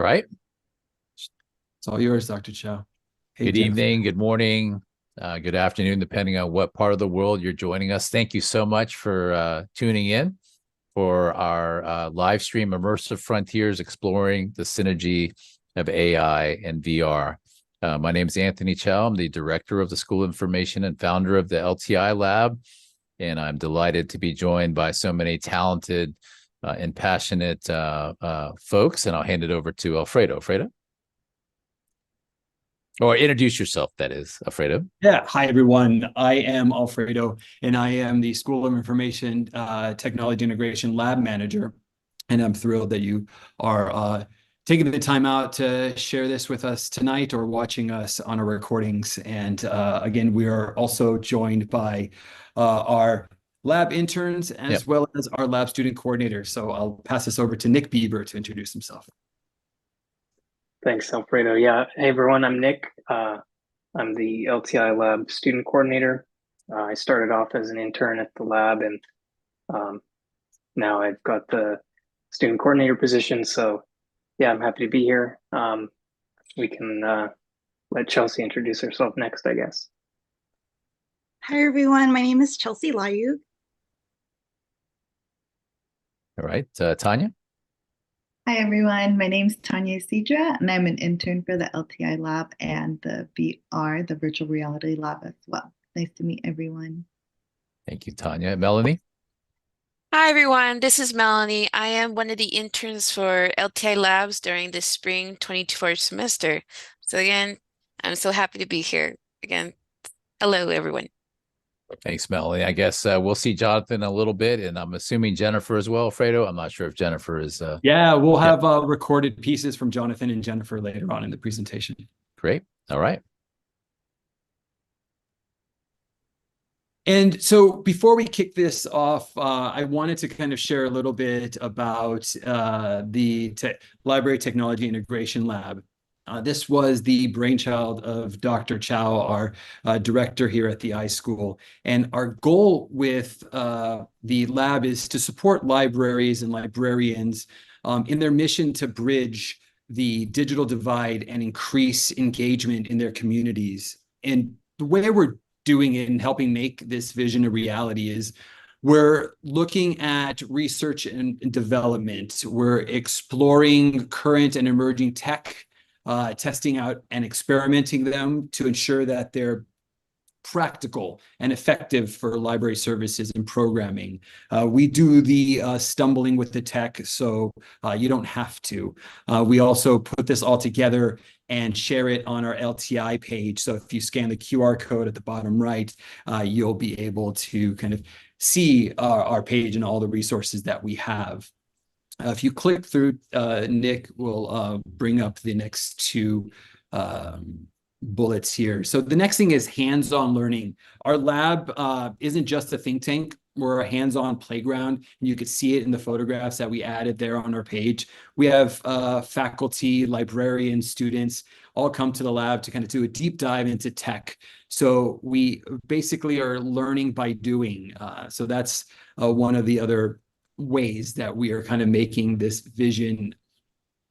Right. It's all yours, Dr. Chow. Hey, Good Jennifer. evening, good morning, good afternoon, depending on what part of the world you're joining us. Thank you so much for tuning in for our live stream Immersive Frontiers exploring the synergy of AI and VR. My name is Anthony Chow. I'm the director of the School of Information and founder of the LTI Lab. And I'm delighted to be joined by so many talented and passionate folks. And I'll hand it over to Alfredo. Alfredo? Or introduce yourself, that is, Alfredo. Yeah, hi everyone. I am Alfredo, and I am the School of Information Technology Integration Lab Manager. And I'm thrilled that you are taking the time out to share this with us tonight or watching us on our recordings. And again, we are also joined by our lab interns Yep. as well as our lab student coordinator. So I'll pass this over to Nick Bieber to introduce himself. Thanks, Alfredo. Yeah. Hey, everyone. I'm Nick. I'm the LTI Lab student coordinator. I started off as an intern at the lab, and now I've got the student coordinator position. So, yeah, I'm happy to be here. We can let Chelsea introduce herself next, I guess. Hi, everyone. My name is Chelsea Layug. All right. Tanya? Hi, everyone. My name is Tanya Sidra, and I'm an intern for the LTI Lab and the VR, the Virtual Reality Lab as well. Nice to meet everyone. Thank you, Tanya. Melanie? Hi everyone, this is Melanie. I am one of the interns for LTI Labs during the spring 2024 semester. So again, I'm so happy to be here. Again, hello everyone. Thanks, Melanie. I guess we'll see Jonathan a little bit, and I'm assuming Jennifer as well, Fredo. I'm not sure if Jennifer is. Yeah, we'll have recorded pieces from Jonathan and Jennifer later on in the presentation. Great. All right. And so before we kick this off, I wanted to kind of share a little bit about the Library Technology Integration Lab. This was the brainchild of Dr. Chow, our director here at the iSchool. And our goal with the lab is to support libraries and librarians in their mission to bridge the digital divide and increase engagement in their communities. And the way we're doing it and helping make this vision a reality is we're looking at research and development. We're exploring current and emerging tech, testing out and experimenting them to ensure that they're practical and effective for library services and programming. We do the stumbling with the tech, so you don't have to. We also put this all together and share it on our LTI page. So if you scan the QR code at the bottom right, you'll be able to kind of see our page and all the resources that we have. If you click through, Nick will bring up the next two bullets here. So the next thing is hands-on learning. Our lab isn't just a think tank. We're a hands-on playground. And you could see it in the photographs that we added there on our page. We have faculty, librarians, students all come to the lab to kind of do a deep dive into tech. So we basically are learning by doing. So that's one of the other ways that we are kind of making this vision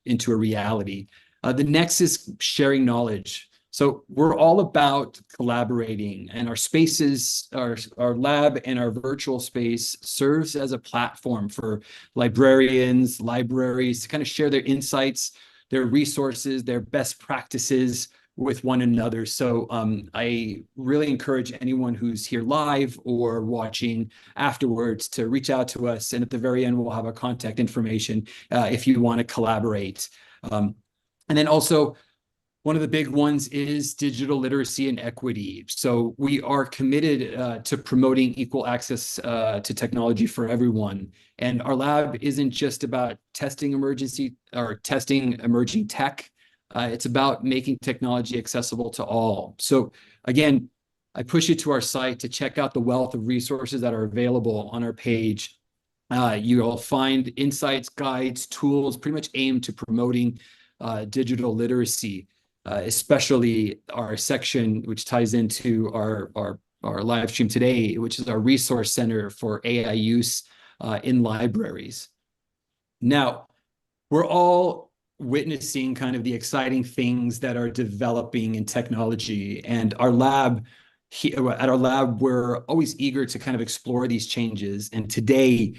into a reality. The next is sharing knowledge. So we're all about collaborating, and our spaces, our lab and our virtual space serves as a platform for librarians, libraries to kind of share their insights, their resources, their best practices with one another. So I really encourage anyone who's here live or watching afterwards to reach out to us. And at the very end, we'll have our contact information if you want to collaborate. And then also, one of the big ones is digital literacy and equity. So we are committed to promoting equal access to technology for everyone. And our lab isn't just about testing emerging tech. It's about making technology accessible to all. So again, I push you to our site to check out the wealth of resources that are available on our page. You'll find insights, guides, tools, pretty much aimed to promoting digital literacy. Especially our section, which ties into our live stream today, which is our resource center for AI use in libraries. Now, we're all witnessing kind of the exciting things that are developing in technology. And our lab, at our lab, we're always eager to kind of explore these changes. And today,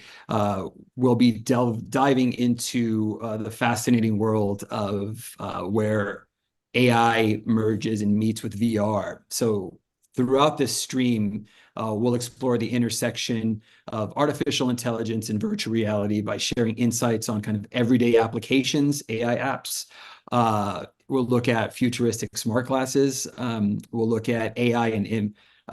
we'll be diving into the fascinating world of where AI merges and meets with VR. So throughout this stream, we'll explore the intersection of artificial intelligence and virtual reality by sharing insights on kind of everyday applications, AI apps. We'll look at futuristic smart glasses. We'll look at AI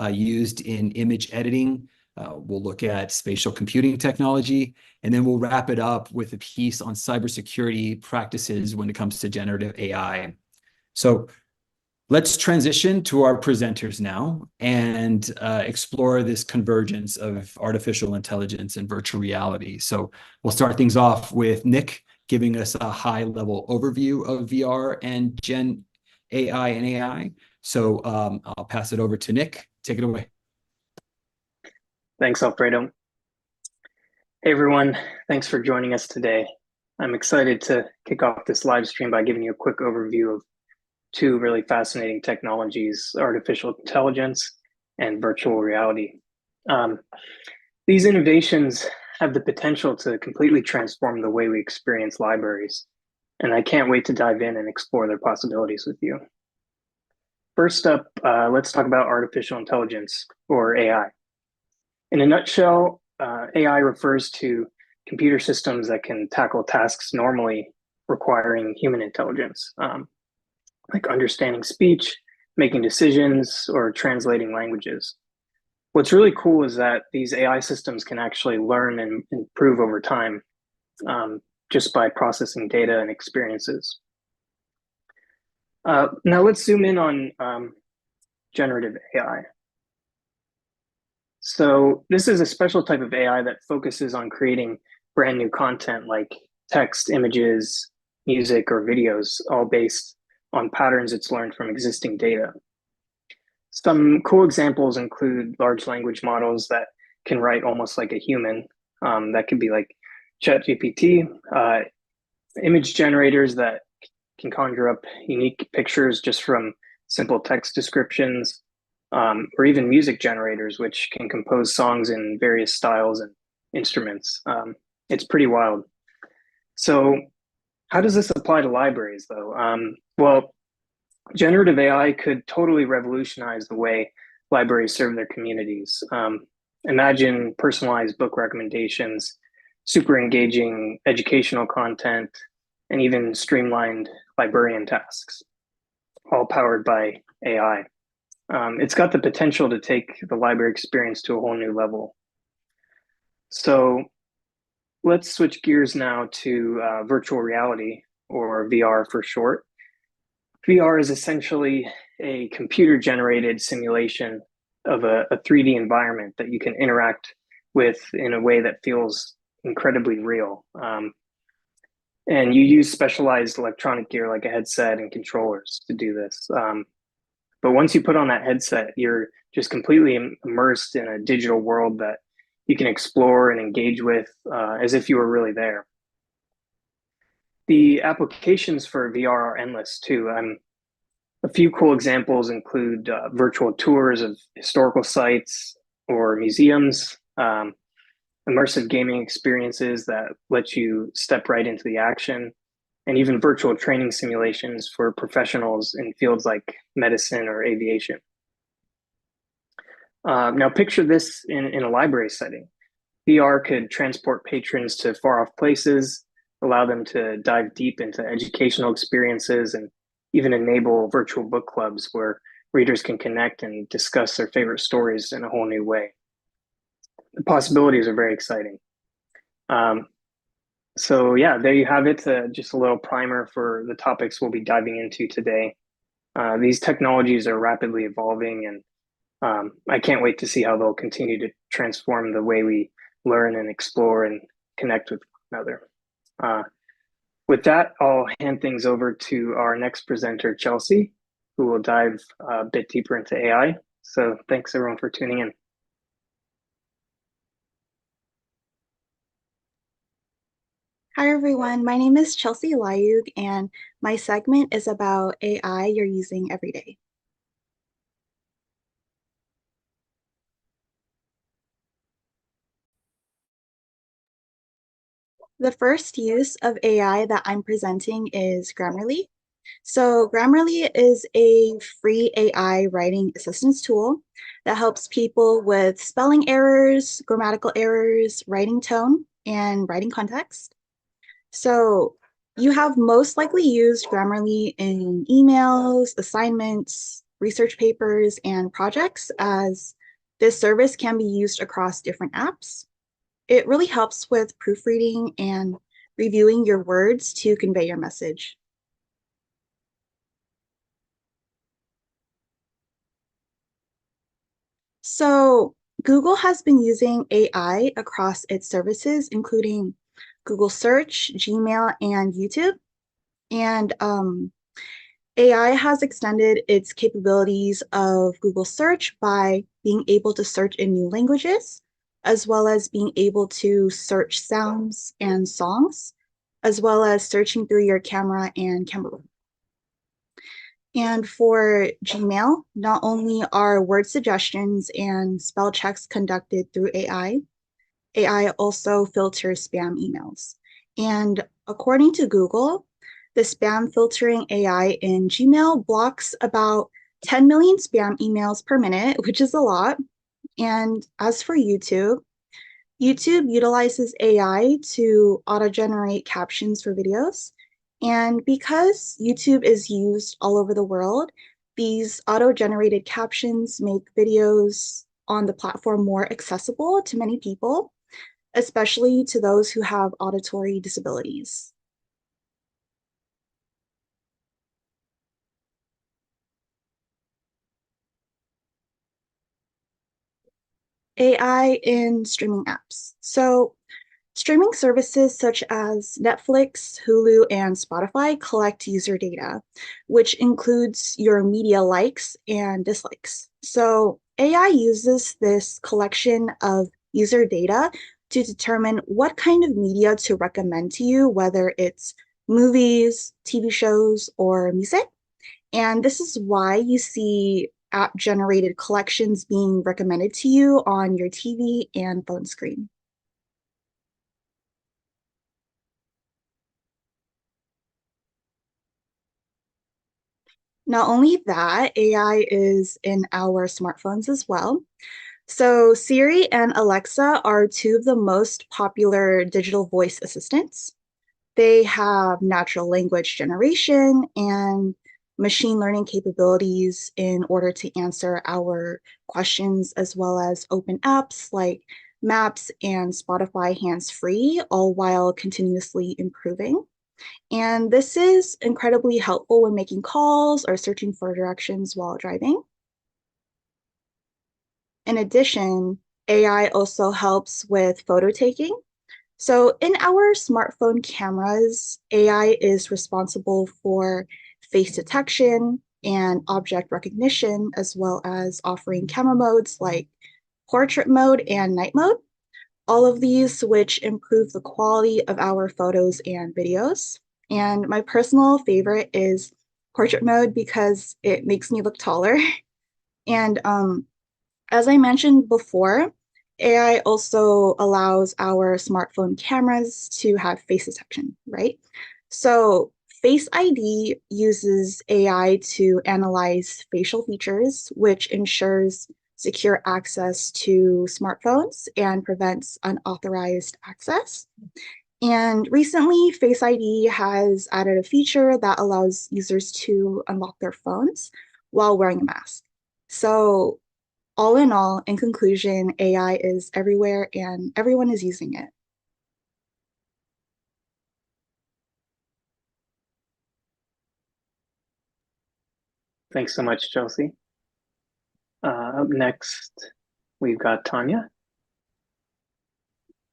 used in image editing. We'll look at spatial computing technology, and then we'll wrap it up with a piece on cybersecurity practices when it comes to generative AI. So let's transition to our presenters now and explore this convergence of artificial intelligence and virtual reality. So we'll start things off with Nick giving us a high-level overview of VR and Gen AI and AI. So I'll pass it over to Nick. Take it away. Thanks, Alfredo. Hey, everyone. Thanks for joining us today. I'm excited to kick off this live stream by giving you a quick overview of two really fascinating technologies, artificial intelligence and virtual reality. These innovations have the potential to completely transform the way we experience libraries, and I can't wait to dive in and explore their possibilities with you. First up, let's talk about artificial intelligence, or AI. In a nutshell, AI refers to computer systems that can tackle tasks normally requiring human intelligence, like understanding speech, making decisions, or translating languages. What's really cool is that these AI systems can actually learn and improve over time, just by processing data and experiences. Now let's zoom in on generative AI. So this is a special type of AI that focuses on creating brand new content like text, images, music, or videos, all based on patterns it's learned from existing data. Some cool examples include large language models that can write almost like a human. That could be like ChatGPT, image generators that can conjure up unique pictures just from simple text descriptions, or even music generators, which can compose songs in various styles and instruments. It's pretty wild. So how does this apply to libraries, though? Well, generative AI could totally revolutionize the way libraries serve their communities. Imagine personalized book recommendations, super engaging educational content, and even streamlined librarian tasks, all powered by AI. It's got the potential to take the library experience to a whole new level. So let's switch gears now to virtual reality, or VR for short. VR is essentially a computer-generated simulation of a 3D environment that you can interact with in a way that feels incredibly real. And you use specialized electronic gear like a headset and controllers to do this. But once you put on that headset, you're just completely immersed in a digital world that you can explore and engage with as if you were really there. The applications for VR are endless too. A few cool examples include virtual tours of historical sites or museums, immersive gaming experiences that let you step right into the action, and even virtual training simulations for professionals in fields like medicine or aviation. Now picture this in a library setting. VR could transport patrons to far-off places, allow them to dive deep into educational experiences, and even enable virtual book clubs where readers can connect and discuss their favorite stories in a whole new way. The possibilities are very exciting. So yeah, there you have it. Just a little primer for the topics we'll be diving into today. These technologies are rapidly evolving, and I can't wait to see how they'll continue to transform the way we learn and explore and connect with one another. With that, I'll hand things over to our next presenter, Chelsea, who will dive a bit deeper into AI. So thanks everyone for tuning in. Hi, everyone. My name is Chelsea Lyug, and my segment is about AI you're using every day. The first use of AI that I'm presenting is Grammarly. So Grammarly is a free AI writing assistance tool that helps people with spelling errors, grammatical errors, writing tone, and writing context. So you have most likely used Grammarly in emails, assignments, research papers, and projects, as this service can be used across different apps. It really helps with proofreading and reviewing your words to convey your message. So Google has been using AI across its services, including Google Search, Gmail, and YouTube. And AI has extended its capabilities of Google Search by being able to search in new languages, as well as being able to search sounds and songs, as well as searching through your camera and camera roll. And for Gmail, not only are word suggestions and spell checks conducted through AI also filters spam emails. And according to Google, the spam filtering AI in Gmail blocks about 10 million spam emails per minute, which is a lot. And as for YouTube, YouTube utilizes AI to auto-generate captions for videos. And because YouTube is used all over the world, these auto-generated captions make videos on the platform more accessible to many people, especially to those who have auditory disabilities. AI in streaming apps. So streaming services such as Netflix, Hulu, and Spotify collect user data, which includes your media likes and dislikes. So AI uses this collection of user data to determine what kind of media to recommend to you, whether it's movies, TV shows, or music. And this is why you see app-generated collections being recommended to you on your TV and phone screen. Not only that, AI is in our smartphones as well. So Siri and Alexa are two of the most popular digital voice assistants. They have natural language generation and machine learning capabilities in order to answer our questions, as well as open apps like Maps and Spotify hands-free, all while continuously improving. And this is incredibly helpful when making calls or searching for directions while driving. In addition, AI also helps with photo taking. So in our smartphone cameras, AI is responsible for face detection and object recognition, as well as offering camera modes like portrait mode and night mode. All of these which improve the quality of our photos and videos. And my personal favorite is portrait mode because it makes me look taller. And as I mentioned before, AI also allows our smartphone cameras to have face detection, right? So Face ID uses AI to analyze facial features, which ensures secure access to smartphones and prevents unauthorized access. And recently, Face ID has added a feature that allows users to unlock their phones while wearing a mask. So all in all, in conclusion, AI is everywhere and everyone is using it. Thanks so much, Chelsea. Up next, we've got Tanya.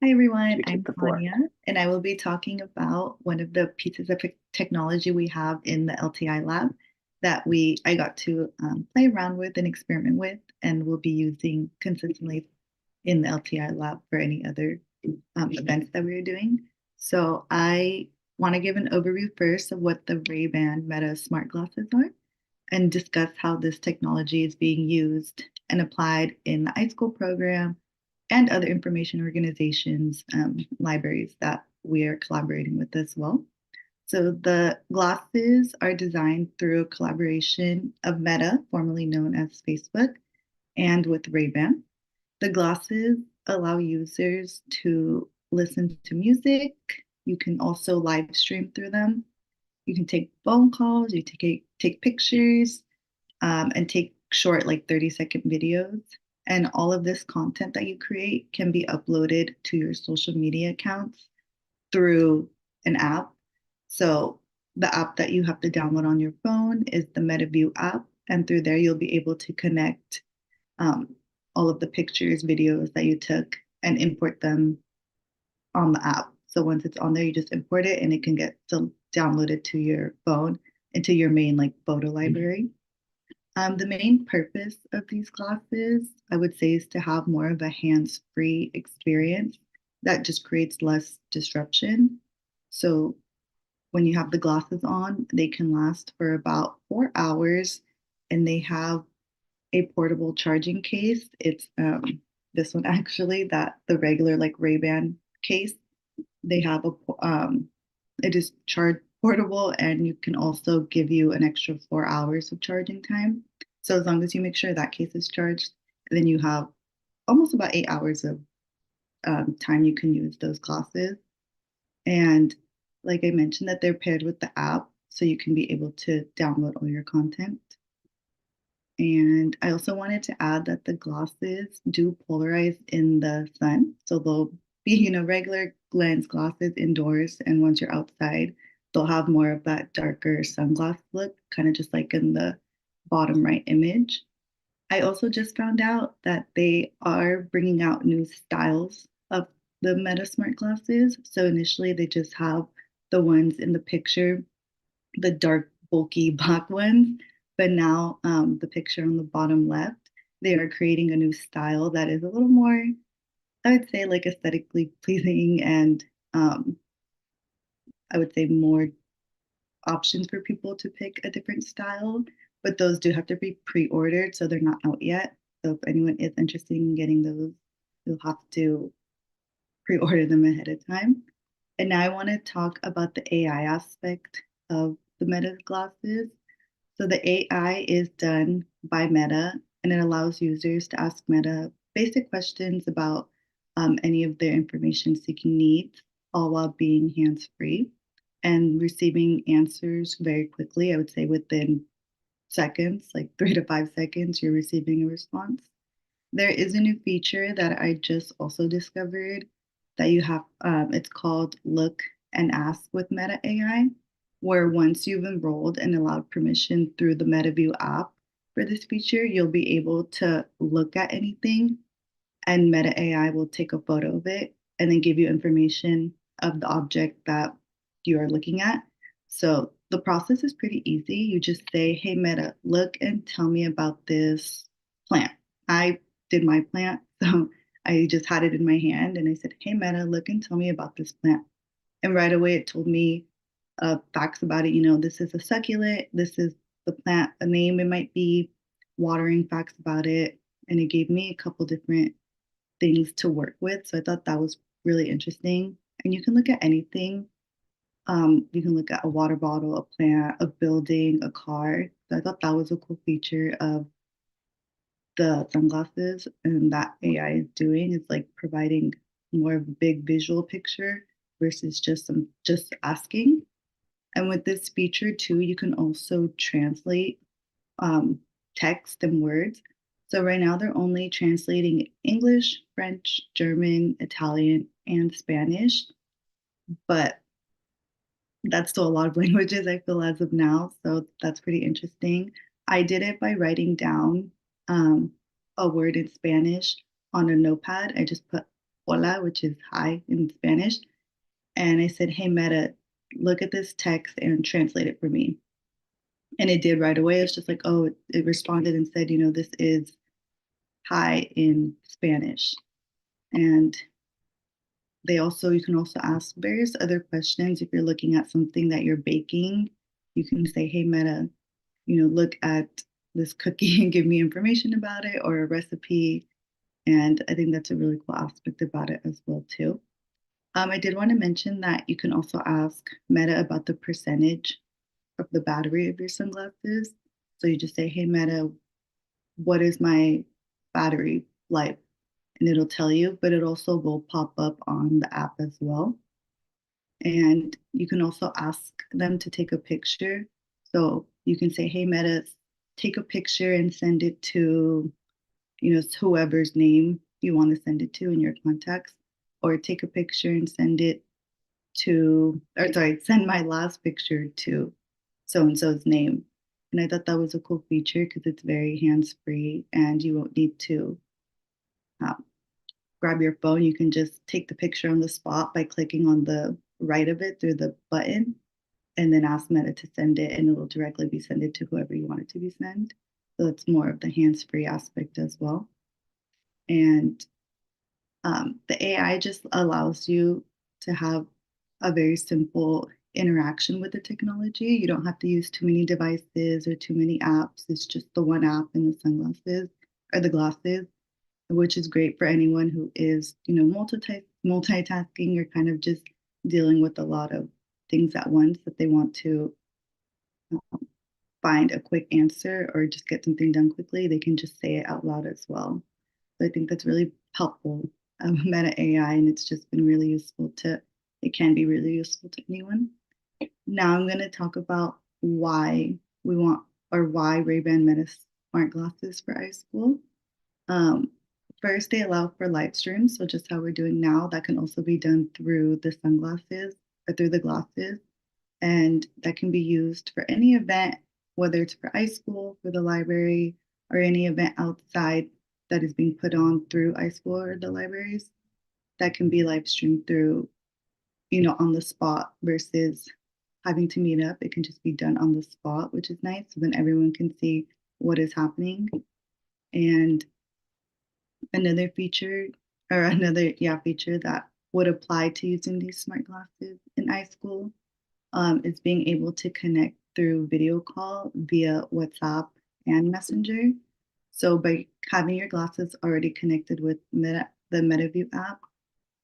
Hi everyone, You I'm take the floor. Tanya, and I will be talking about one of the pieces of technology we have in the LTI lab that I got to play around with and experiment with, and will be using consistently in the LTI lab for any other events that we are doing. So I want to give an overview first of what the Ray-Ban Meta smart glasses are and discuss how this technology is being used and applied in the iSchool program and other information organizations, libraries that we are collaborating with as well. So the glasses are designed through a collaboration of Meta, formerly known as Facebook, and with Ray-Ban. The glasses allow users to listen to music. You can also live stream through them. You can take phone calls, you take pictures, and take short, like 30-second videos. And all of this content that you create can be uploaded to your social media accounts through an app. So the app that you have to download on your phone is the MetaView app. And through there, you'll be able to connect all of the pictures, videos that you took and import them on the app. So once it's on there, you just import it and it can get downloaded to your phone into your main like photo library. The main purpose of these classes, I would say, is to have more of a hands-free experience that just creates less disruption. So when you have the glasses on, they can last for about 4 hours and they have a portable charging case. It's this one actually, that the regular like Ray-Ban case, they have it is charge portable and you can also give you an extra 4 hours of charging time. So as long as you make sure that case is charged, then you have almost about 8 hours of time you can use those classes. And like I mentioned, that they're paired with the app, so you can be able to download all your content. And I also wanted to add that the glasses do polarize in the sun. So they'll be, regular lens glasses indoors. And once you're outside, they'll have more of that darker sunglass look, kind of just like in the bottom right image. I also just found out that they are bringing out new styles of the Meta Smart glasses. So initially, they just have the ones in the picture, the dark, bulky black ones. But now the picture on the bottom left, they are creating a new style that is a little more, I would say, like aesthetically pleasing and I would say more options for people to pick a different style. But those do have to be pre-ordered, so they're not out yet. So if anyone is interested in getting those, you'll have to pre-order them ahead of time. And now I want to talk about the AI aspect of the Meta glasses. So the AI is done by Meta, and it allows users to ask Meta basic questions about any of their information seeking needs, all while being hands-free and receiving answers very quickly. I would say within seconds, like 3 to 5 seconds, you're receiving a response. There is a new feature that I just also discovered that you have, it's called Look and Ask with Meta AI, where once you've enrolled and allowed permission through the MetaView app for this feature, you'll be able to look at anything and Meta AI will take a photo of it and then give you information of the object that you are looking at. So the process is pretty easy. You just say, hey, Meta, look and tell me about this plant. I did my plant, so I just had it in my hand and I said, hey, Meta, look and tell me about this plant. And right away it told me facts about it. This is a succulent, this is the plant, a name it might be, watering facts about it. And it gave me a couple different things to work with. So I thought that was really interesting. And you can look at anything. You can look at a water bottle, a plant, a building, a car. So I thought that was a cool feature of the sunglasses and that AI is doing. Is like providing more of a big visual picture versus just asking. And with this feature too, you can also translate text and words. So right now they're only translating English, French, German, Italian, and Spanish. But that's still a lot of languages, I feel, as of now. So that's pretty interesting. I did it by writing down a word in Spanish on a notepad. I just put hola, which is hi in Spanish. And I said, hey, Meta, look at this text and translate it for me. And it did right away. It's just like, oh, it responded and said, this is hi in Spanish. And you can also ask various other questions. If you're looking at something that you're baking, you can say, hey, Meta, look at this cookie and give me information about it, or a recipe. And I think that's a really cool aspect about it as well, too. I did want to mention that you can also ask Meta about the percentage of the battery of your sunglasses. So you just say, hey, Meta, what is my battery life? And it'll tell you, but it also will pop up on the app as well. And you can also ask them to take a picture. So you can say, hey, Meta, take a picture and send it to, whoever's name you want to send it to in your contacts, or take a picture and send my last picture to so-and-so's name. And I thought that was a cool feature because it's very hands-free and you won't need to grab your phone. You can just take the picture on the spot by clicking on the right of it through the button, and then ask Meta to send it, and it will directly be sent to whoever you want it to be sent. So it's more of the hands-free aspect as well. And the AI just allows you to have a very simple interaction with the technology. You don't have to use too many devices or too many apps. It's just the one app in the sunglasses or the glasses, which is great for anyone who is, multitasking or kind of just dealing with a lot of things at once that they want to find a quick answer or just get something done quickly. They can just say it out loud as well. So I think that's really helpful, Meta AI, and it's just been really useful it can be really useful to anyone. Now I'm going to talk about why Ray-Ban Meta smart glasses for iSchool. First, they allow for live streams, so just how we're doing now, that can also be done through the sunglasses or through the glasses, and that can be used for any event, whether it's for iSchool, for the library, or any event outside that is being put on through iSchool or the libraries. That can be live streamed through, on the spot versus having to meet up. It can just be done on the spot, which is nice. So then everyone can see what is happening. And another feature that would apply to using these smart glasses in iSchool is being able to connect through video call via WhatsApp and Messenger. So by having your glasses already connected with the MetaView app,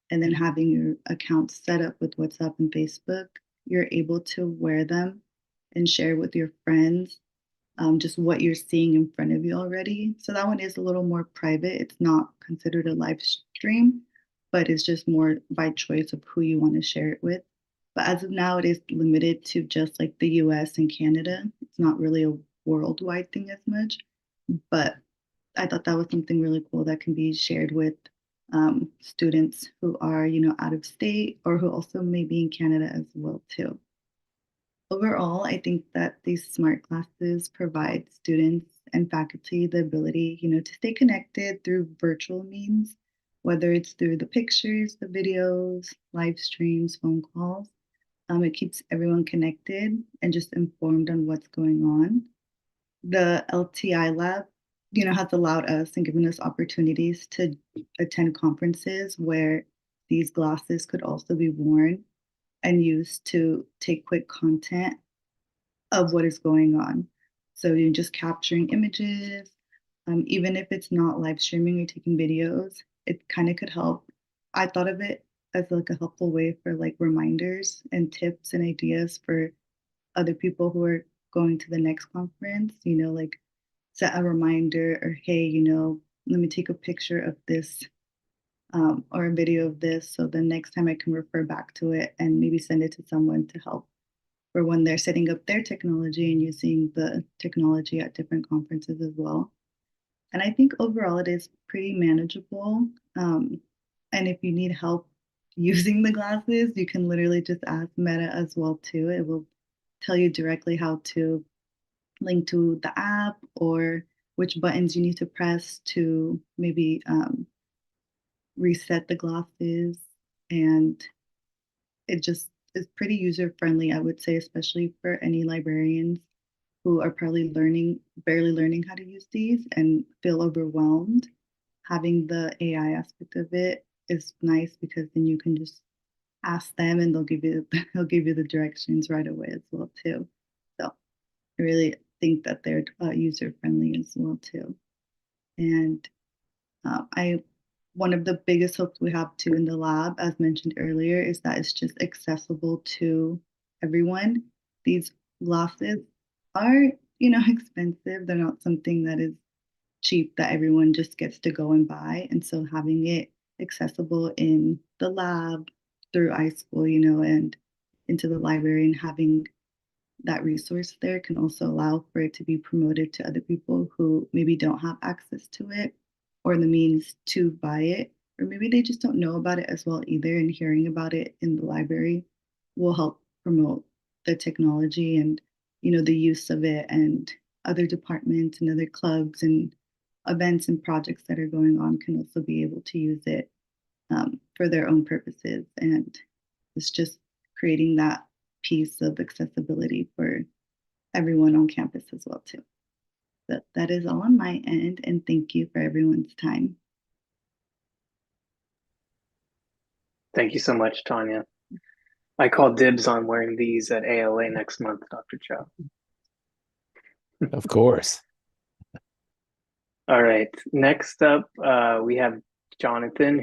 and then having your account set up with WhatsApp and Facebook, you're able to wear them and share with your friends just what you're seeing in front of you already. So that one is a little more private. It's not considered a live stream, but it's just more by choice of who you want to share it with. But as of now, it is limited to just like the US and Canada. It's not really a worldwide thing as much, but I thought that was something really cool that can be shared with students who are, out of state or who also may be in Canada as well too. Overall, I think that these smart classes provide students and faculty the ability, to stay connected through virtual means, whether it's through the pictures, the videos, live streams, phone calls. It keeps everyone connected and just informed on what's going on. The LTI lab, has allowed us and given us opportunities to attend conferences where these glasses could also be worn and used to take quick content of what is going on. So you're just capturing images, even if it's not live streaming or taking videos, it kind of could help. I thought of it as like a helpful way for like reminders and tips and ideas for other people who are going to the next conference, like set a reminder or, hey, let me take a picture of this or a video of this. So the next time I can refer back to it and maybe send it to someone to help for when they're setting up their technology and using the technology at different conferences as well. And I think overall it is pretty manageable. And if you need help using the glasses, you can literally just ask Meta as well too. It will tell you directly how to link to the app or which buttons you need to press to maybe reset the glasses. And it just is pretty user friendly, I would say, especially for any librarians who are probably barely learning how to use these and feel overwhelmed. Having the AI aspect of it is nice because then you can just ask them and they'll give you the directions right away as well too. So I really think that they're user friendly as well too. And one of the biggest hopes we have too in the lab, as mentioned earlier, is that it's just accessible to everyone. These glasses are, expensive. They're not something that is cheap that everyone just gets to go and buy. And so having it accessible in the lab through iSchool, and into the library, and having that resource there can also allow for it to be promoted to other people who maybe don't have access to it or the means to buy it, or maybe they just don't know about it as well either. And hearing about it in the library will help promote the technology and, the use of it, and other departments and other clubs and events and projects that are going on can also be able to use it for their own purposes. And it's just creating that piece of accessibility for everyone on campus as well too. But that is all on my end, and thank you for everyone's time. Thank you so much, Tanya. I call dibs on wearing these at ALA next month, Dr. Chow. Of course. All right. Next up, we have Jonathan,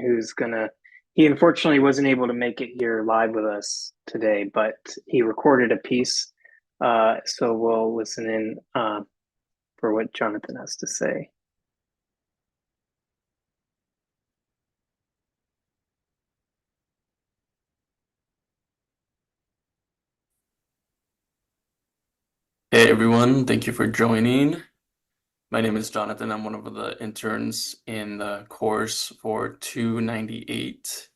he unfortunately wasn't able to make it here live with us today, but he recorded a piece. So we'll listen in for what Jonathan has to say. Hey everyone, thank you for joining. My name is Jonathan. I'm one of the interns in the course for 298,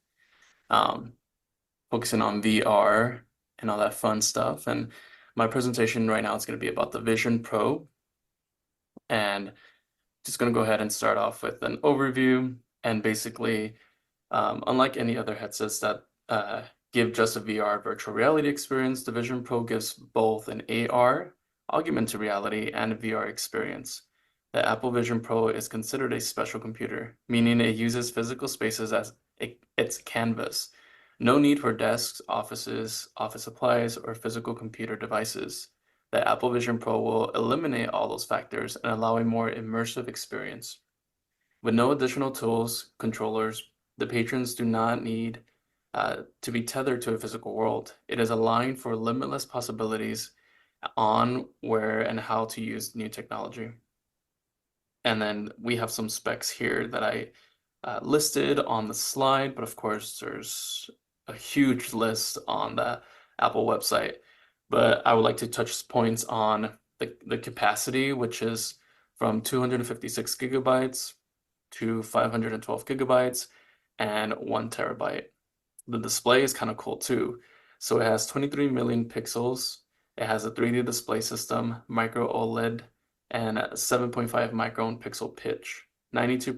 focusing on VR and all that fun stuff. And my presentation right now is going to be about the Vision Pro. And just going to go ahead and start off with an overview. And basically, unlike any other headsets that give just a VR virtual reality experience, the Vision Pro gives both an AR, augmented reality, and a VR experience. The Apple Vision Pro is considered a special computer, meaning it uses physical spaces as its canvas. No need for desks, offices, office supplies, or physical computer devices. The Apple Vision Pro will eliminate all those factors and allow a more immersive experience. With no additional tools, controllers, the patrons do not need to be tethered to a physical world. It is allowing for limitless possibilities on where and how to use new technology. And then we have some specs here that I listed on the slide, but of course there's a huge list on the Apple website. But I would like to touch points on the capacity, which is from 256 gigabytes to 512 gigabytes and 1 terabyte. The display is kind of cool too. So it has 23 million pixels. It has a 3D display system, micro OLED, and a 7.5 micron pixel pitch, 92%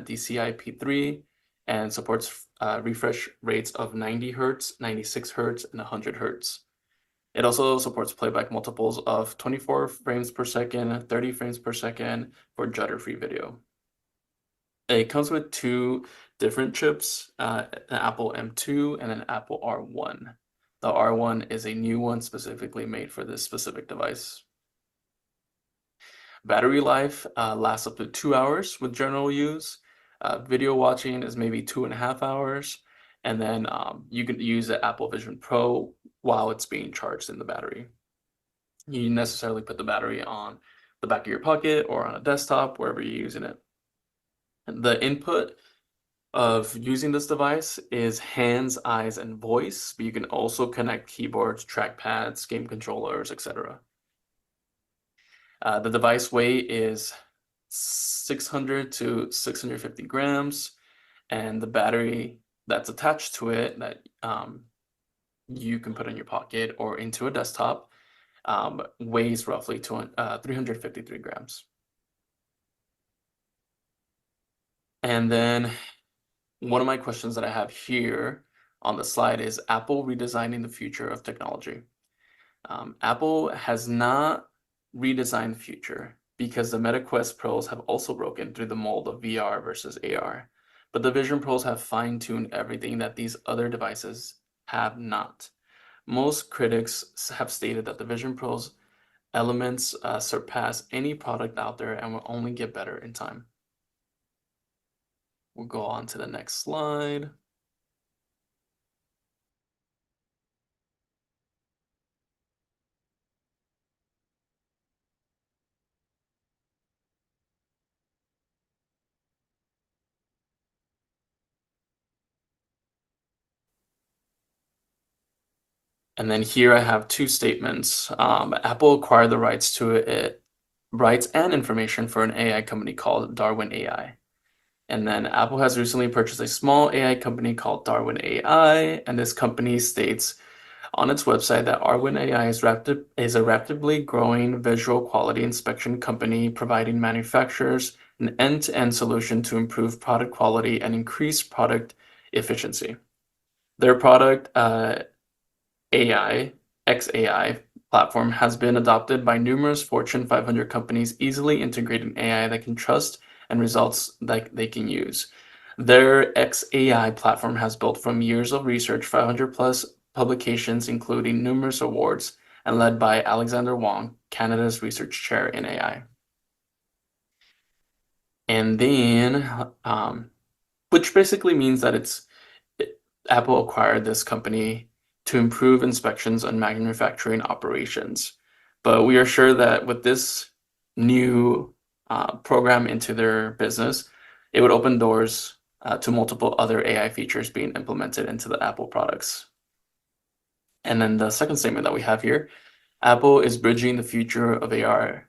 DCI-P3, and supports refresh rates of 90 Hertz, 96 Hertz, and 100 Hertz. It also supports playback multiples of 24 frames per second, 30 frames per second for judder-free video. It comes with two different chips, an Apple M2 and an Apple R1. The R1 is a new one specifically made for this specific device. Battery life lasts up to 2 hours with general use. Video watching is maybe 2.5 hours. And then you can use the Apple Vision Pro while it's being charged in the battery. You necessarily put the battery on the back of your pocket or on a desktop, wherever you're using it. The input of using this device is hands, eyes, and voice, but you can also connect keyboards, trackpads, game controllers, etc. The device weight is 600 to 650 grams, and the battery that's attached to it that you can put in your pocket or into a desktop weighs roughly 353 grams. And then one of my questions that I have here on the slide is Apple redesigning the future of technology. Apple has not redesigned the future because the Meta Quest Pros have also broken through the mold of VR versus AR. but the Vision Pros have fine-tuned everything that these other devices have not. Most critics have stated that the Vision Pro's elements surpass any product out there and will only get better in time. We'll go on to the next slide. And then here I have two statements. Apple acquired the rights to it, rights and information for an AI company called Darwin AI. And then Apple has recently purchased a small AI company called Darwin AI, and this company states on its website that Darwin AI is a rapidly growing visual quality inspection company providing manufacturers an end-to-end solution to improve product quality and increase product efficiency. Their product AI, XAI platform has been adopted by numerous Fortune 500 companies, easily integrating AI that can trust and results that they can use. Their XAI platform has built from years of research, 500 plus publications, including numerous awards, and led by Alexander Wong, Canada's research chair in AI. And then, which basically means that Apple acquired this company to improve inspections on manufacturing operations. But we are sure that with this new program into their business, it would open doors to multiple other AI features being implemented into the Apple products. And then the second statement that we have here, Apple is bridging the future of VR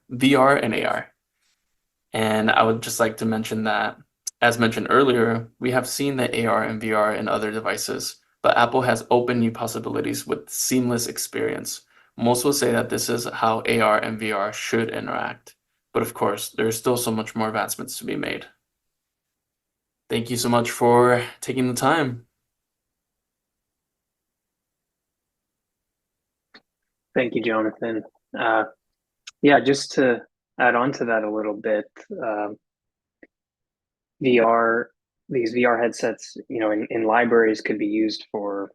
and AR. And I would just like to mention that, as mentioned earlier, we have seen the AR and VR in other devices, but Apple has opened new possibilities with seamless experience. Most will say that this is how AR and VR should interact. But of course, there's still so much more advancements to be made. Thank you so much for taking the time. Thank you, Jonathan. Yeah, just to add on to that a little bit, these VR headsets, in libraries could be used for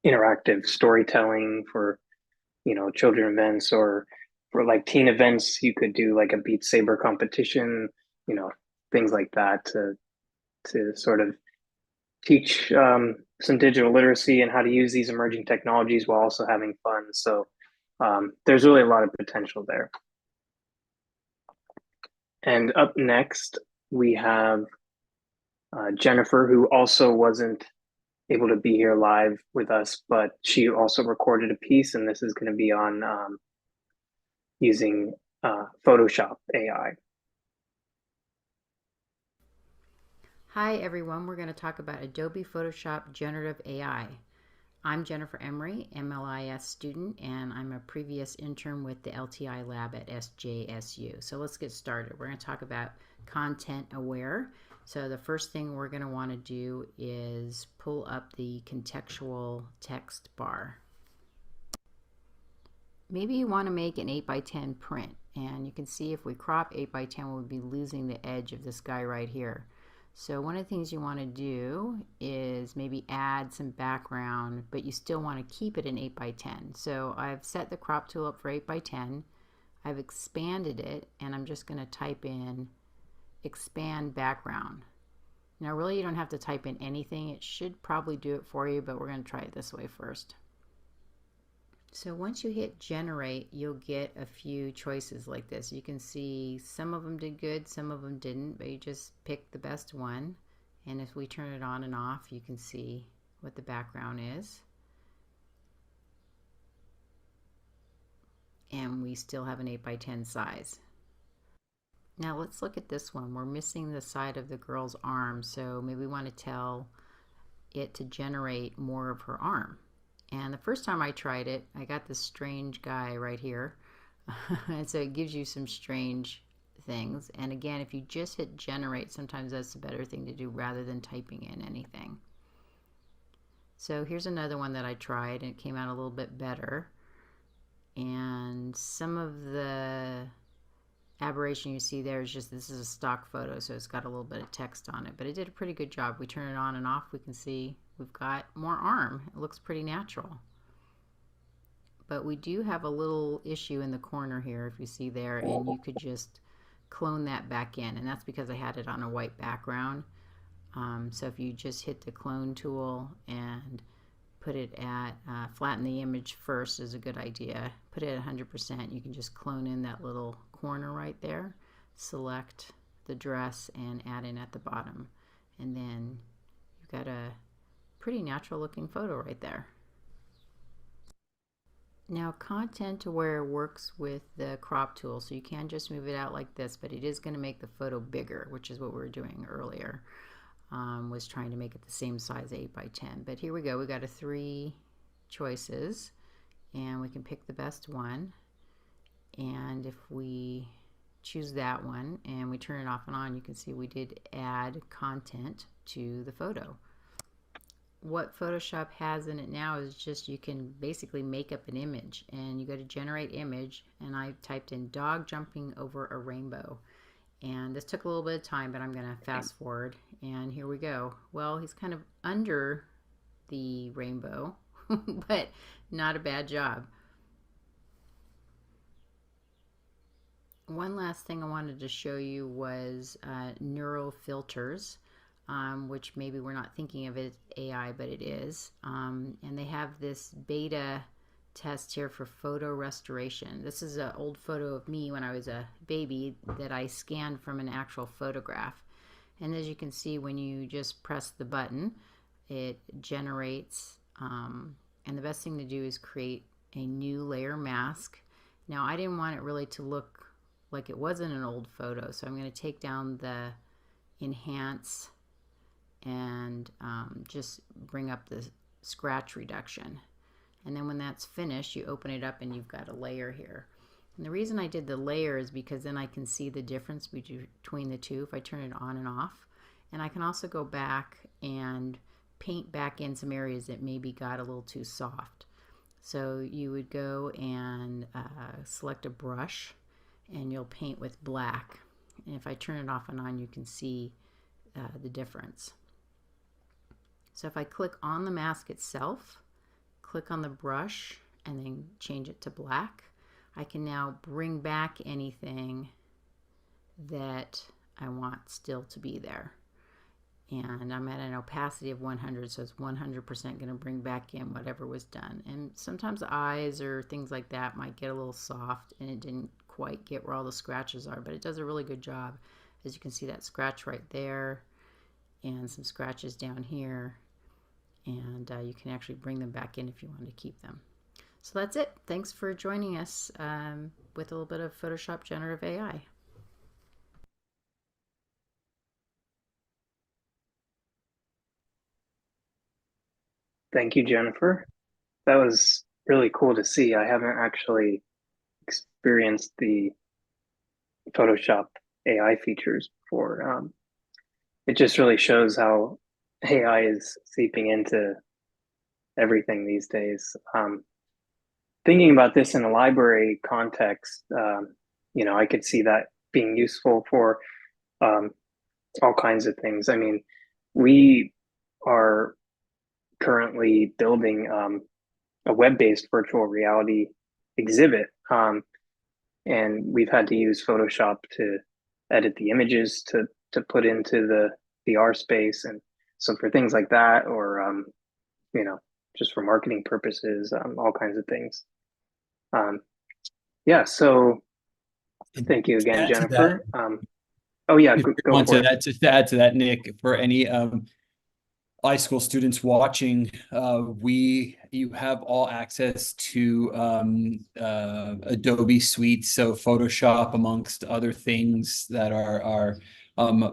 interactive storytelling, for, children events, or for like teen events. You could do like a Beat Saber competition, things like that to sort of teach some digital literacy and how to use these emerging technologies while also having fun. So there's really a lot of potential there. And up next, we have Jennifer, who also wasn't able to be here live with us, but she also recorded a piece, and this is going to be on using Photoshop AI. Hi everyone, we're going to talk about Adobe Photoshop Generative AI. I'm Jennifer Emery, MLIS student, and I'm a previous intern with the LTI lab at SJSU. So let's get started. We're going to talk about content aware. So the first thing we're going to want to do is pull up the contextual text bar. Maybe you want to make an 8x10 print, and you can see if we crop 8x10 we'll be losing the edge of this guy right here. So one of the things you want to do is maybe add some background, but you still want to keep it in 8x10. So I've set the crop tool up for 8x10. I've expanded it, and I'm just going to type in expand background. Now really you don't have to type in anything. It should probably do it for you, but we're going to try it this way first. So once you hit generate, you'll get a few choices like this. You can see some of them did good, some of them didn't, but you just pick the best one. And if we turn it on and off, you can see what the background is. And we still have an 8x10 size. Now let's look at this one. We're missing the side of the girl's arm, so maybe we want to tell it to generate more of her arm. And the first time I tried it, I got this strange guy right here. And so it gives you some strange things. And again, if you just hit generate, sometimes that's a better thing to do rather than typing in anything. So here's another one that I tried, and it came out a little bit better. And some of the aberration you see there is just, this is a stock photo, so it's got a little bit of text on it, but it did a pretty good job. We turn it on and off, we can see we've got more arm. It looks pretty natural. But we do have a little issue in the corner here, if you see there, and you could just clone that back in, and that's because I had it on a white background. So if you just hit the clone tool and put it at, flatten the image first is a good idea. Put it at 100%. You can just clone in that little corner right there. Select the dress and add in at the bottom. And then you've got a pretty natural looking photo right there. Now, content aware works with the crop tool, so you can just move it out like this, but it is going to make the photo bigger, which is what we were doing earlier. Was trying to make it the same size, 8 by 10. But here we go. We got 3 choices, and we can pick the best one. And if we choose that one and we turn it off and on, you can see we did add content to the photo. What Photoshop has in it now is just, you can basically make up an image, and you go to generate image, and I typed in dog jumping over a rainbow. And this took a little bit of time, but I'm going to fast forward, and here we go. Well, he's kind of under the rainbow, but not a bad job. One last thing I wanted to show you was neural filters, which maybe we're not thinking of it as AI, but it is. And they have this beta test here for photo restoration. This is an old photo of me when I was a baby that I scanned from an actual photograph. And as you can see, when you just press the button, it generates, and the best thing to do is create a new layer mask. Now, I didn't want it really to look like it wasn't an old photo, so I'm going to take down the enhance and just bring up the scratch reduction. And then when that's finished, you open it up and you've got a layer here. And the reason I did the layer is because then I can see the difference between the two if I turn it on and off. And I can also go back and paint back in some areas that maybe got a little too soft. So you would go and select a brush, and you'll paint with black. And if I turn it off and on, you can see the difference. So if I click on the mask itself, click on the brush, and then change it to black, I can now bring back anything that I want still to be there. And I'm at an opacity of 100, so it's 100% going to bring back in whatever was done. And sometimes the eyes or things like that might get a little soft, and it didn't quite get where all the scratches are, but it does a really good job. As you can see, that scratch right there, and some scratches down here. And you can actually bring them back in if you want to keep them. So that's it. Thanks for joining us with a little bit of Photoshop Generative AI. Thank you, Jennifer. That was really cool to see. I haven't actually experienced the Photoshop AI features before. It just really shows how AI is seeping into everything these days. Thinking about this in a library context, I could see that being useful for all kinds of things. I mean, we are currently building a web-based virtual reality exhibit, and we've had to use Photoshop to edit the images to put into the VR space. And so for things like that, or just for marketing purposes, all kinds of things. So thank you again, Jennifer. Oh yeah, go for it. To add to that, Nick, for any iSchool students watching, you have all access to Adobe Suite, so Photoshop amongst other things that are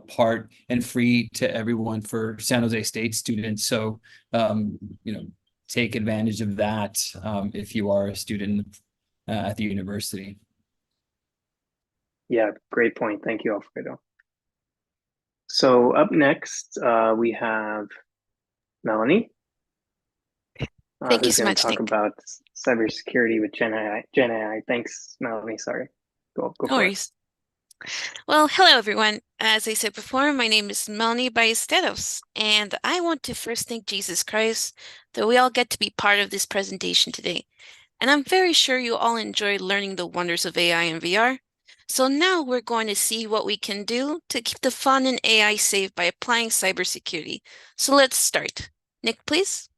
part and free to everyone for San Jose State students. So take advantage of that if you are a student at the university. Yeah, great point. Thank you, Alfredo. So up next, we have Melanie. Thank you who's so going much, to talk Nick. about cybersecurity with Gen AI. Thanks, Melanie. Sorry. Go No for it. worries. Well, hello everyone. As I said before, my name is Melanie Ballesteros, and I want to first thank Jesus Christ that we all get to be part of this presentation today. And I'm very sure you all enjoyed learning the wonders of AI and VR. So now we're going to see what we can do to keep the fun in AI safe by applying cybersecurity. So let's start. Nick, please.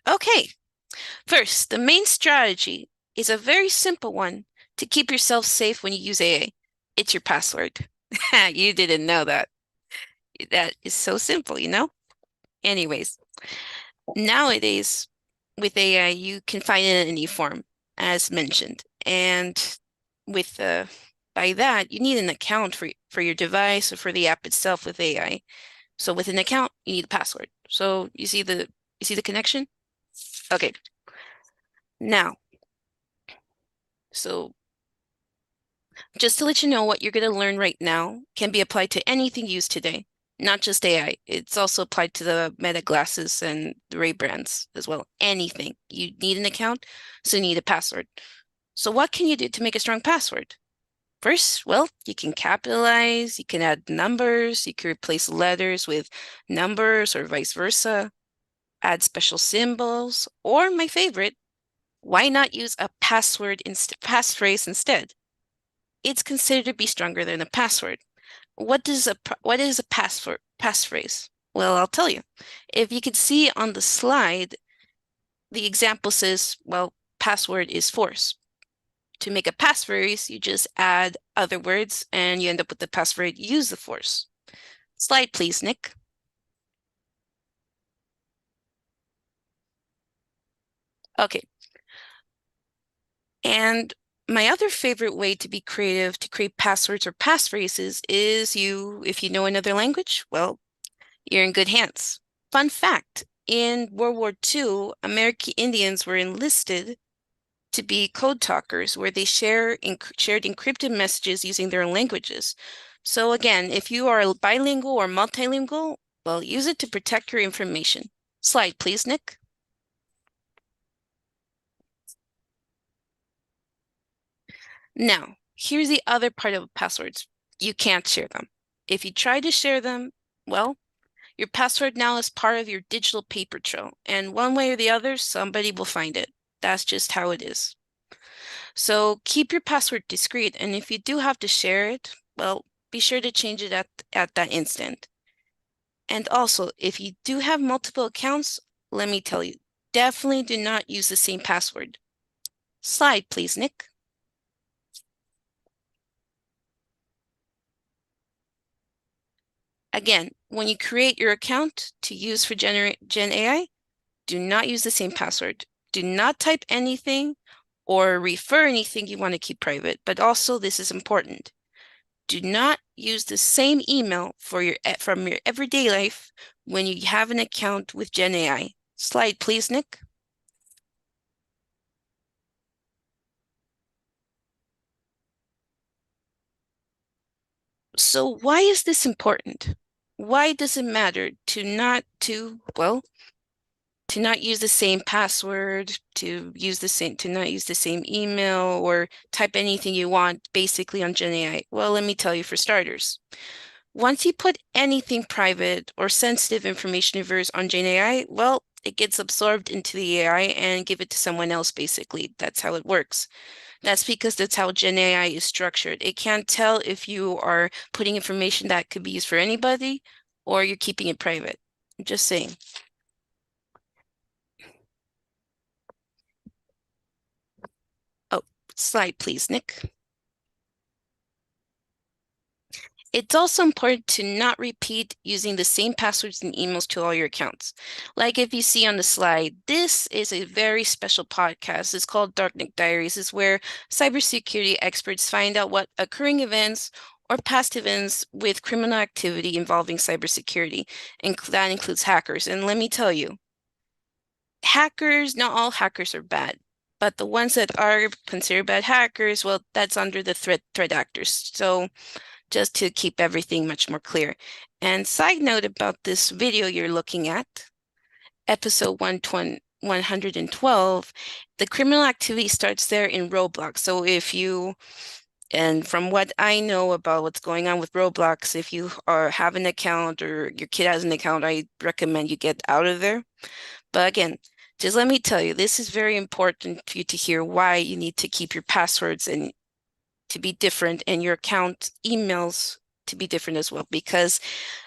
Okay, first, the main strategy is a very simple one to keep yourself safe when you use AI. It's your password. You didn't know that. That is so simple, you know? Anyways, nowadays with AI, you can find it in any form, as mentioned. And with by that, you need an account for your device or for the app itself with AI. So with an account, you need a password. So you see the connection? Okay. Now, so just to let you know, what you're going to learn right now can be applied to anything used today, not just AI. It's also applied to the Meta glasses and the Ray-Bans as well. Anything. You need an account, so you need a password. So what can you do to make a strong password? First, well, you can capitalize, you can add numbers, you can replace letters with numbers or vice versa, add special symbols, or my favorite, why not use a passphrase instead? It's considered to be stronger than a password. What is a passphrase? Well, I'll tell you. If you could see on the slide, the example says, well, password is force. To make a passphrase, you just add other words and you end up with the passphrase use the force. Slide, please, Nick. Okay. And my other favorite way to be creative to create passwords or passphrases is if you know another language, well, you're in good hands. Fun fact, in World War II, American Indians were enlisted to be code talkers where they shared encrypted messages using their own languages. So again, if you are bilingual or multilingual, well, use it to protect your information. Slide, please, Nick. Now, here's the other part of passwords. You can't share them. If you try to share them, well, your password now is part of your digital paper trail, and one way or the other, somebody will find it. That's just how it is. So keep your password discreet, and if you do have to share it, well, be sure to change it at that instant. And also, if you do have multiple accounts, let me tell you, definitely do not use the same password. Slide, please, Nick. Again, when you create your account to use for Gen AI, do not use the same password. Do not type anything or refer anything you want to keep private. But also, this is important. Do not use the same email from your everyday life when you have an account with Gen AI. Slide, please, Nick. So why is this important? Why does it matter to not use the same password, to not use the same email or type anything you want basically on Gen AI? Well, let me tell you for starters. Once you put anything private or sensitive information of yours on Gen AI, well, it gets absorbed into the AI and give it to someone else, basically. That's how it works. That's because that's how Gen AI is structured. It can't tell if you are putting information that could be used for anybody or you're keeping it private. I'm just saying. Oh, slide, please, Nick. It's also important to not repeat using the same passwords and emails to all your accounts. Like if you see on the slide, this is a very special podcast. It's called Darknet Diaries. It's where cybersecurity experts find out what occurring events or past events with criminal activity involving cybersecurity. And that includes hackers. And let me tell you, not all hackers are bad. But the ones that are considered bad hackers, well, that's under the threat actors. So just to keep everything much more clear. And side note about this video you're looking at, episode 112, the criminal activity starts there in Roblox. So and from what I know about what's going on with Roblox, if you have an account or your kid has an account, I recommend you get out of there. But again, just let me tell you, this is very important for you to hear why you need to keep your passwords and to be different and your account emails to be different as well. Because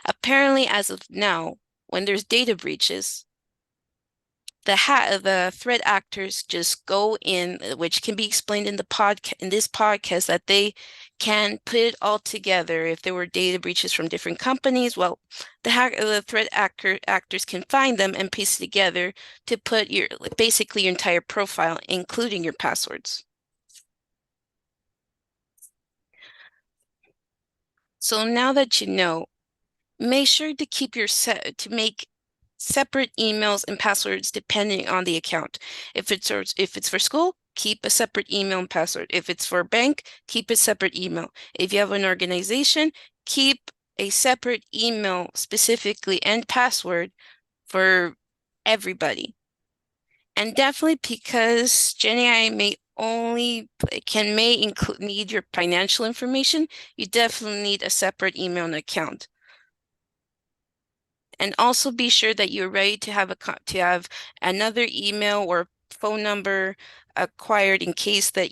apparently, as of now, when there's data breaches, the threat actors just go in, which can be explained in this podcast, that they can put it all together. If there were data breaches from different companies, well, the threat actors can find them and piece it together to put basically your entire profile, including your passwords. So now that you know, make sure to make separate emails and passwords depending on the account. If it's for school, keep a separate email and password. If it's for a bank, keep a separate email. If you have an organization, keep a separate email specifically and password for everybody. And definitely, because GenAI may need your financial information, you definitely need a separate email and account. And also be sure that you're ready to have another email or phone number acquired in case the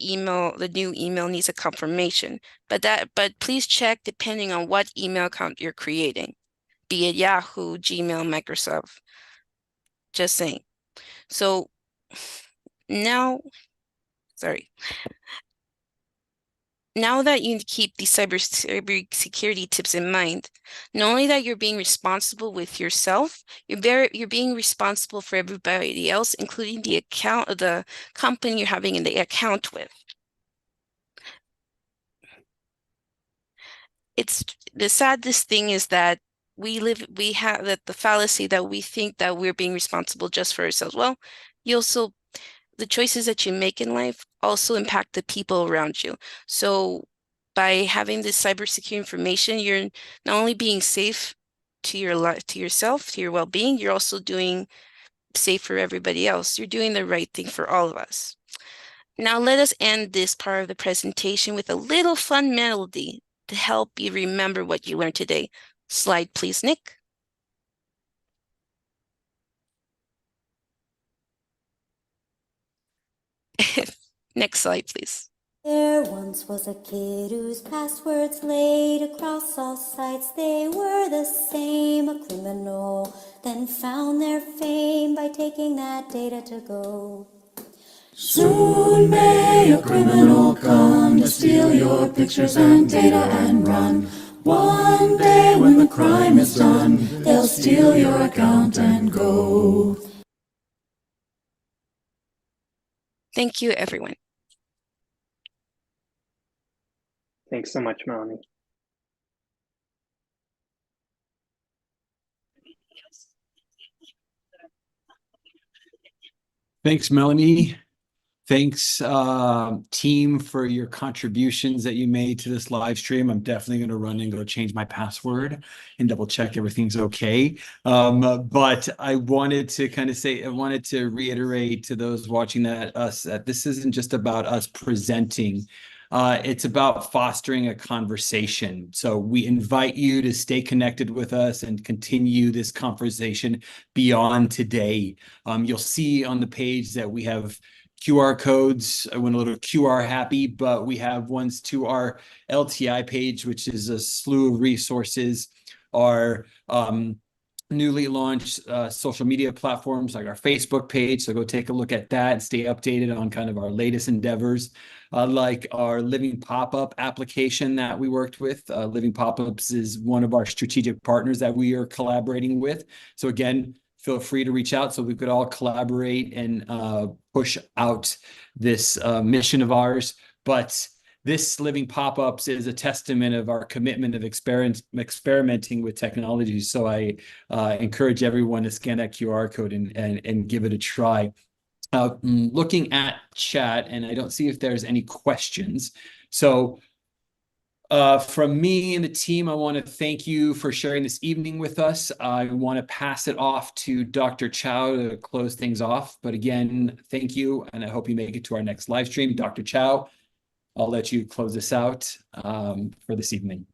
new email needs a confirmation. But please check depending on what email account you're creating, be it Yahoo, Gmail, Microsoft. Just saying. So now that you keep these cybersecurity tips in mind, not only that you're being responsible with yourself, you're being responsible for everybody else, including the company you're having the account with. It's the saddest thing is that we have the fallacy that we think that we're being responsible just for ourselves. Well, the choices that you make in life also impact the people around you. So by having this cybersecurity information, you're not only being safe to your life, to yourself, to your well-being, you're also doing safe for everybody else. You're doing the right thing for all of us. Now let us end this part of the presentation with a little fun melody to help you remember what you learned today. Slide, please, Nick. Next slide, please. There once was a kid whose passwords laid across all sites. They were the same, a criminal, then found their fame by taking that data to go. Soon may a criminal come to steal your pictures and data and run. One day when the crime is done, they'll steal your account and go. Thank you, everyone. Thanks so much, Melanie. Thanks, Melanie. Thanks, team, for your contributions that you made to this live stream. I'm definitely going to run and go change my password and double check everything's okay. But I wanted to reiterate to those watching that this isn't just about us presenting. It's about fostering a conversation. So we invite you to stay connected with us and continue this conversation beyond today. You'll see on the page that we have QR codes. I went a little QR happy, but we have ones to our LTI page, which is a slew of resources. Our newly launched social media platforms like our Facebook page. So go take a look at that and stay updated on kind of our latest endeavors. Like our Living Pop-Up application that we worked with. Living Pop-Ups is one of our strategic partners that we are collaborating with. So again, feel free to reach out so we could all collaborate and push out this mission of ours. But this Living Pop-Ups is a testament of our commitment of experimenting with technology. So I encourage everyone to scan that QR code and give it a try. Looking at chat, and I don't see if there's any questions. So From me and the team, I want to thank you for sharing this evening with us. I want to pass it off to Dr. Chow to close things off. But again, thank you, and I hope you make it to our next live stream. Dr. Chow, I'll let you close this out for this evening.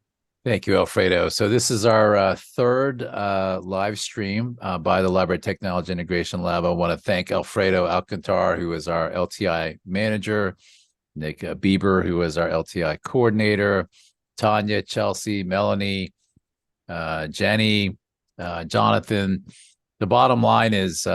Thank you, Alfredo. So this is our third live stream by the Library Technology Integration Lab. I want to thank Alfredo Alcantar, who is our LTI manager, Nick Bieber, who is our LTI coordinator, Tanya, Chelsea, Melanie, Jenny, Jonathan. The bottom line is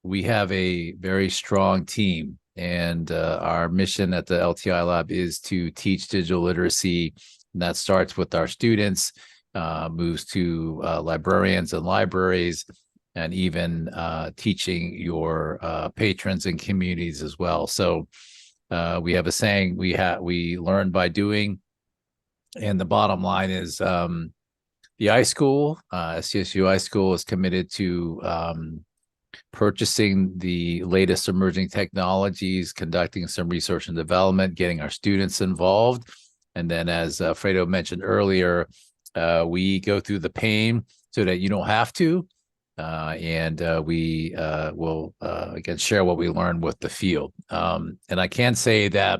we have a very strong team, and our mission at the LTI Lab is to teach digital literacy. And that starts with our students, moves to librarians and libraries, and even teaching your patrons and communities as well. So we have a saying, we learn by doing. And the bottom line is the iSchool, SJSU iSchool is committed to purchasing the latest emerging technologies, conducting some research and development, getting our students involved. And then, as Fredo mentioned earlier, we go through the pain so that you don't have to. And we will, again, share what we learned with the field. And I can say that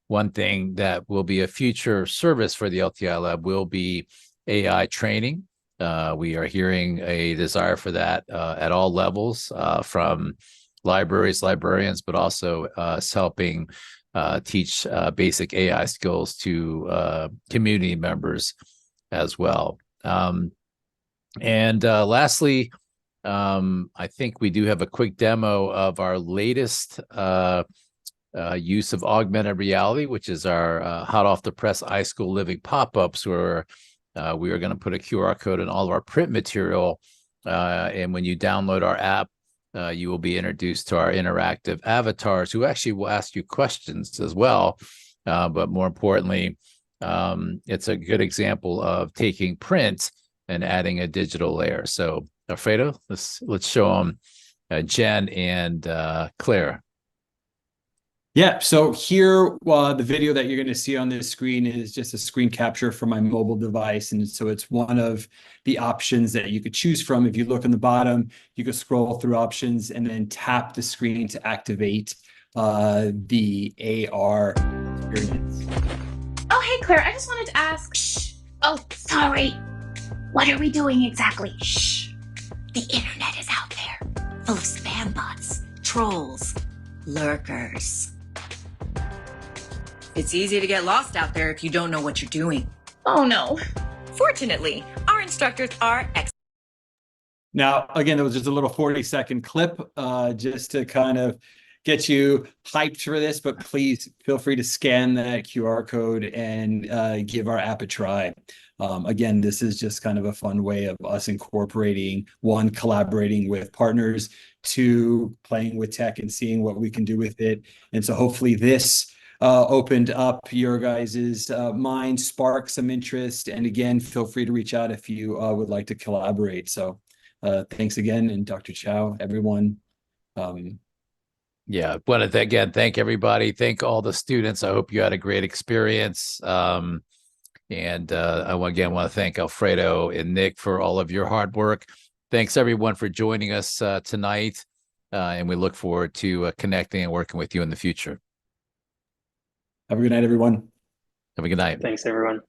one thing that will be a future service for the LTI Lab will be AI training. We are hearing a desire for that at all levels, from libraries, librarians, but also helping teach basic AI skills to community members as well. And lastly, I think we do have a quick demo of our latest use of augmented reality, which is our hot off the press iSchool Living pop-ups, where we are going to put a QR code in all of our print material. And when you download our app, you will be introduced to our interactive avatars, who actually will ask you questions as well. But more importantly, it's a good example of taking print and adding a digital layer. So, Alfredo, let's show them Jen and Claire. Yeah, so here, the video that you're going to see on this screen is just a screen capture from my mobile device. And so it's one of the options that you could choose from. If you look on the bottom, you can scroll through options and then tap the screen to activate the AR experience. Oh, hey, Claire, I just wanted to ask. Shh. Oh, sorry. What are we doing exactly? Shh. The internet is out there, full of spam bots, trolls, lurkers. It's easy to get lost out there if you don't know what you're doing. Oh, no. Fortunately, our instructors are excellent. Now, again, it was just a little 40-second clip just to kind of get you hyped for this, but please feel free to scan that QR code and give our app a try. Again, this is just kind of a fun way of us incorporating, one, collaborating with partners, two, playing with tech and seeing what we can do with it. And so hopefully this opened up your guys's mind, sparked some interest. And again, feel free to reach out if you would like to collaborate. So thanks again. And Dr. Chow, everyone. Yeah, want to again thank everybody. Thank all the students. I hope you had a great experience. And I again want to thank Alfredo and Nick for all of your hard work. Thanks everyone for joining us tonight. And we look forward to connecting and working with you in the future. Have a good night, everyone. Have a good night. Thanks, everyone.